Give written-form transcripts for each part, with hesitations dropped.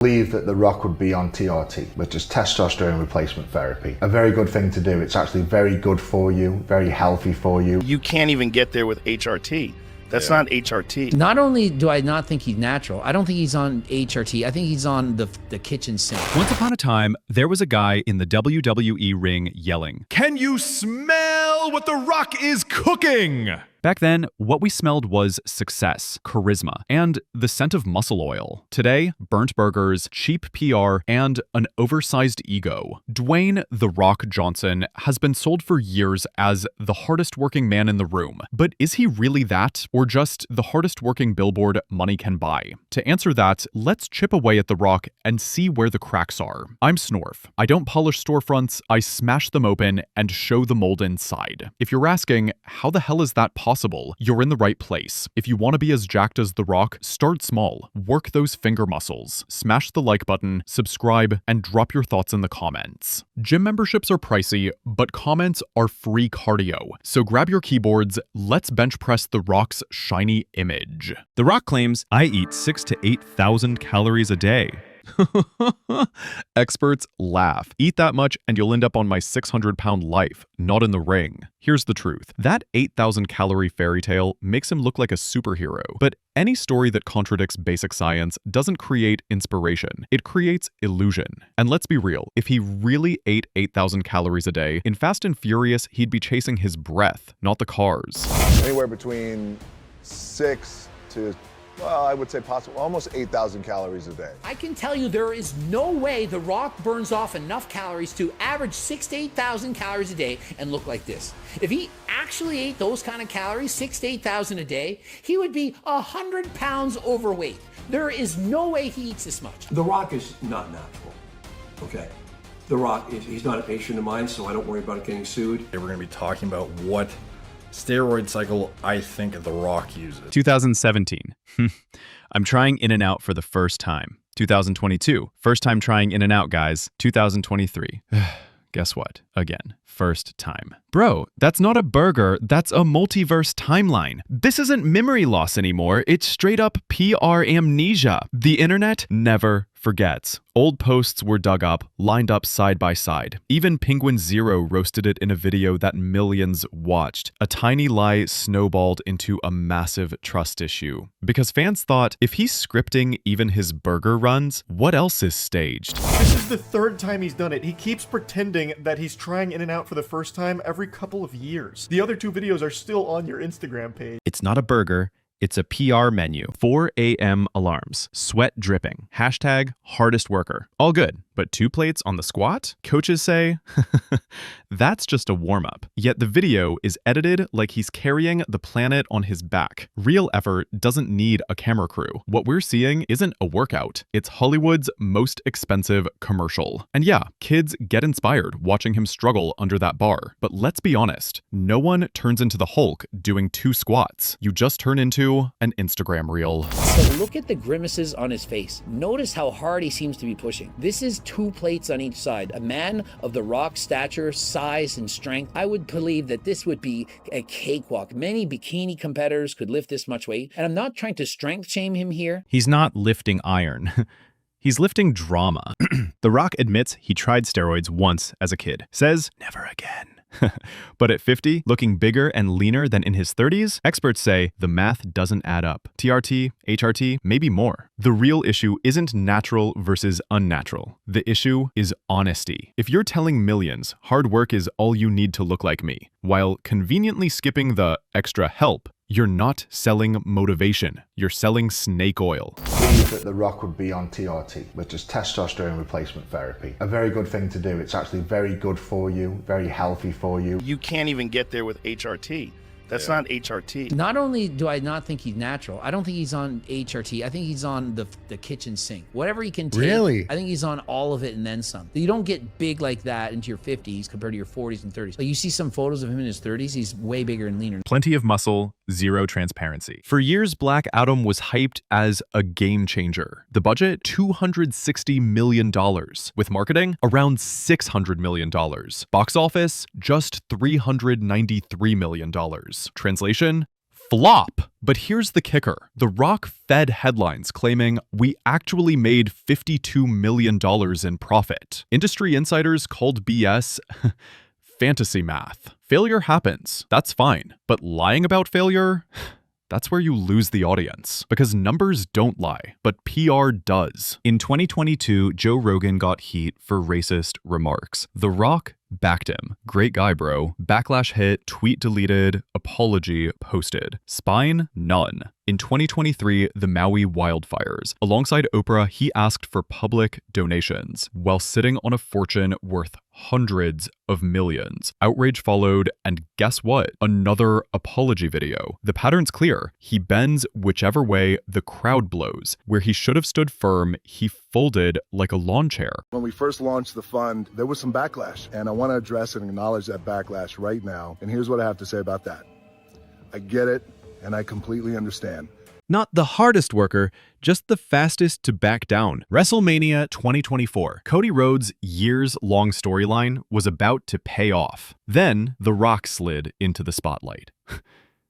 Believe that The Rock would be on TRT, which is testosterone replacement therapy. A very good thing to do. It's actually very good for you, very healthy for you. You can't even get there with HRT. That's not HRT. Not only do I not think he's natural, I don't think he's on HRT. I think he's on the kitchen sink. Once upon a time, there was a guy in the WWE ring yelling, "Can you smell what The Rock is cooking?" Back then, what we smelled was success, charisma, and the scent of muscle oil. Today, burnt burgers, cheap PR, and an oversized ego. Dwayne "The Rock" Johnson has been sold for years as the hardest working man in the room. But is he really that, or just the hardest working billboard money can buy? To answer that, let's chip away at The Rock and see where the cracks are. I'm Snorf. I don't polish storefronts, I smash them open and show the mold inside. If you're asking, how the hell is that possible? You're in the right place. If you want to be as jacked as The Rock, start small. Work those finger muscles. Smash the like button, subscribe, and drop your thoughts in the comments. Gym memberships are pricey, but comments are free cardio. So grab your keyboards, let's bench press The Rock's shiny image. The Rock claims, "I eat 6,000 to 8,000 calories a day." Experts laugh. Eat that much and you'll end up on my 600-pound life, not in the ring. Here's the truth. That 8,000 calorie fairy tale makes him look like a superhero. But any story that contradicts basic science doesn't create inspiration. It creates illusion. And let's be real, if he really ate 8,000 calories a day, in Fast and Furious, he'd be chasing his breath, not the cars. Anywhere between 6 to, well, I would say possible, almost 8,000 calories a day. I can tell you there is no way The Rock burns off enough calories to average 6,000 to 8,000 calories a day and look like this. If he actually ate those kind of calories, 6,000 to 8,000 a day, he would be 100 pounds overweight. There is no way he eats this much. The Rock is not natural, okay? The Rock, he's not a patient of mine, so I don't worry about getting sued. We're going to be talking about what steroid cycle I think The Rock uses. 2017. I'm trying In-N-Out for the first time. 2022. First time trying In-N-Out, guys. 2023. Guess what? Again, first time. Bro, that's not a burger, that's a multiverse timeline. This isn't memory loss anymore, it's straight up PR amnesia. The internet never forgets. Old posts were dug up, lined up side by side. Even Penguin Zero roasted it in a video that millions watched. A tiny lie snowballed into a massive trust issue. Because fans thought, if he's scripting even his burger runs, what else is staged? This is the third time he's done it. He keeps pretending that he's trying In-N-Out for the first time every couple of years. The other two videos are still on your Instagram page. It's not a burger. It's a PR menu. 4 a.m. alarms. Sweat dripping. Hashtag hardest worker. All good, but 2 plates on the squat? Coaches say, that's just a warm-up. Yet the video is edited like he's carrying the planet on his back. Real effort doesn't need a camera crew. What we're seeing isn't a workout. It's Hollywood's most expensive commercial. And yeah, kids get inspired watching him struggle under that bar. But let's be honest, no one turns into the Hulk doing 2 squats. You just turn into an Instagram reel. So look at the grimaces on his face. Notice how hard he seems to be pushing. This is 2 plates on each side. A man of The Rock's stature, size, and strength, I would believe that this would be a cakewalk. Many bikini competitors could lift this much weight. And I'm not trying to strength shame him here. He's not lifting iron. He's lifting drama. The Rock admits he tried steroids once as a kid. Says, never again. But at 50, looking bigger and leaner than in his 30s, experts say the math doesn't add up. TRT, HRT, maybe more. The real issue isn't natural versus unnatural. The issue is honesty. If you're telling millions hard work is all you need to look like me, while conveniently skipping the extra help, you're not selling motivation. You're selling snake oil. Believe that The Rock would be on TRT, which is testosterone replacement therapy. A very good thing to do. It's actually very good for you, very healthy for you. You can't even get there with HRT. That's not HRT. Not only do I not think he's natural, I don't think he's on HRT. I think he's on the kitchen sink. Whatever he can take, Really? I think he's on all of it and then some. You don't get big like that into your 50s compared to your 40s and 30s. Like you see some photos of him in his 30s, he's way bigger and leaner. Plenty of muscle, zero transparency. For years, Black Adam was hyped as a game changer. The budget, $260 million. With marketing, around $600 million. Box office, just $393 million. Translation, flop. But here's the kicker. The Rock fed headlines claiming we actually made $52 million in profit. Industry insiders called BS fantasy math. Failure happens. That's fine. But lying about failure? That's where you lose the audience, because numbers don't lie, but PR does. In 2022, Joe Rogan got heat for racist remarks. The Rock backed him. Great guy, bro. Backlash hit, tweet deleted, apology posted. Spine? None. In 2023, the Maui wildfires. Alongside Oprah, he asked for public donations while sitting on a fortune worth hundreds of millions. Outrage followed, and guess what? Another apology video. The pattern's clear. He bends whichever way the crowd blows. Where he should have stood firm, he folded like a lawn chair. When we first launched the fund, there was some backlash, and I want to address and acknowledge that backlash right now. And here's what I have to say about that. I get it, and I completely understand. Not the hardest worker, just the fastest to back down. WrestleMania 2024. Cody Rhodes' years-long storyline was about to pay off. Then, The Rock slid into the spotlight.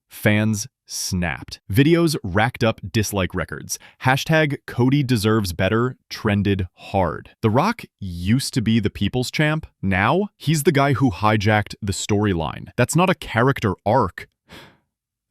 Fans snapped. Videos racked up dislike records. Hashtag Cody deserves better trended hard. The Rock used to be the people's champ. Now, he's the guy who hijacked the storyline. That's not a character arc.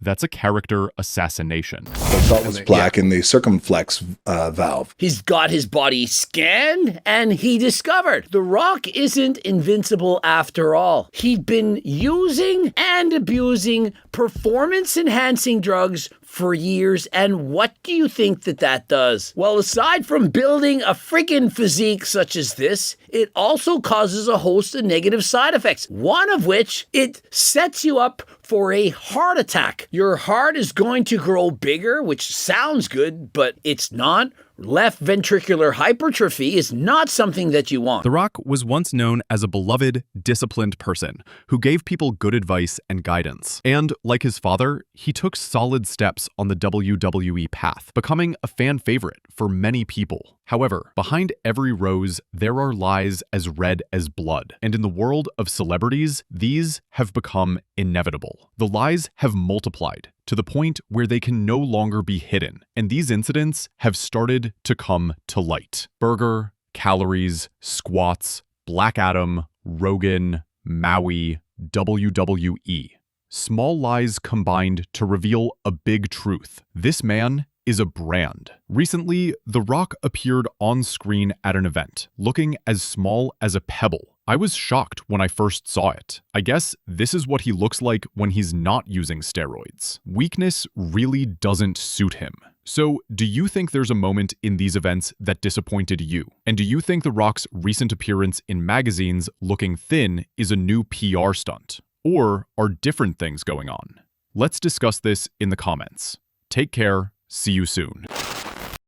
That's a character assassination. The belt was black in the circumflex valve. He's got his body scanned, and he discovered The Rock isn't invincible after all. He'd been using and abusing performance-enhancing drugs for years, and what do you think that does? Well, aside from building a freaking physique such as this, it also causes a host of negative side effects, one of which, it sets you up for a heart attack. Your heart is going to grow bigger, which sounds good, but it's not. Left ventricular hypertrophy is not something that you want. The Rock was once known as a beloved, disciplined person who gave people good advice and guidance. And like his father, he took solid steps on the WWE path, becoming a fan favorite for many people. However, behind every rose, there are lies as red as blood. And in the world of celebrities, these have become inevitable. The lies have multiplied to the point where they can no longer be hidden. And these incidents have started to come to light. Burger, calories, squats, Black Adam, Rogan, Maui, WWE. Small lies combined to reveal a big truth. This man is a brand. Recently, The Rock appeared on screen at an event, looking as small as a pebble. I was shocked when I first saw it. I guess this is what he looks like when he's not using steroids. Weakness really doesn't suit him. So, do you think there's a moment in these events that disappointed you? And do you think The Rock's recent appearance in magazines looking thin is a new PR stunt? Or are different things going on? Let's discuss this in the comments. Take care. See you soon.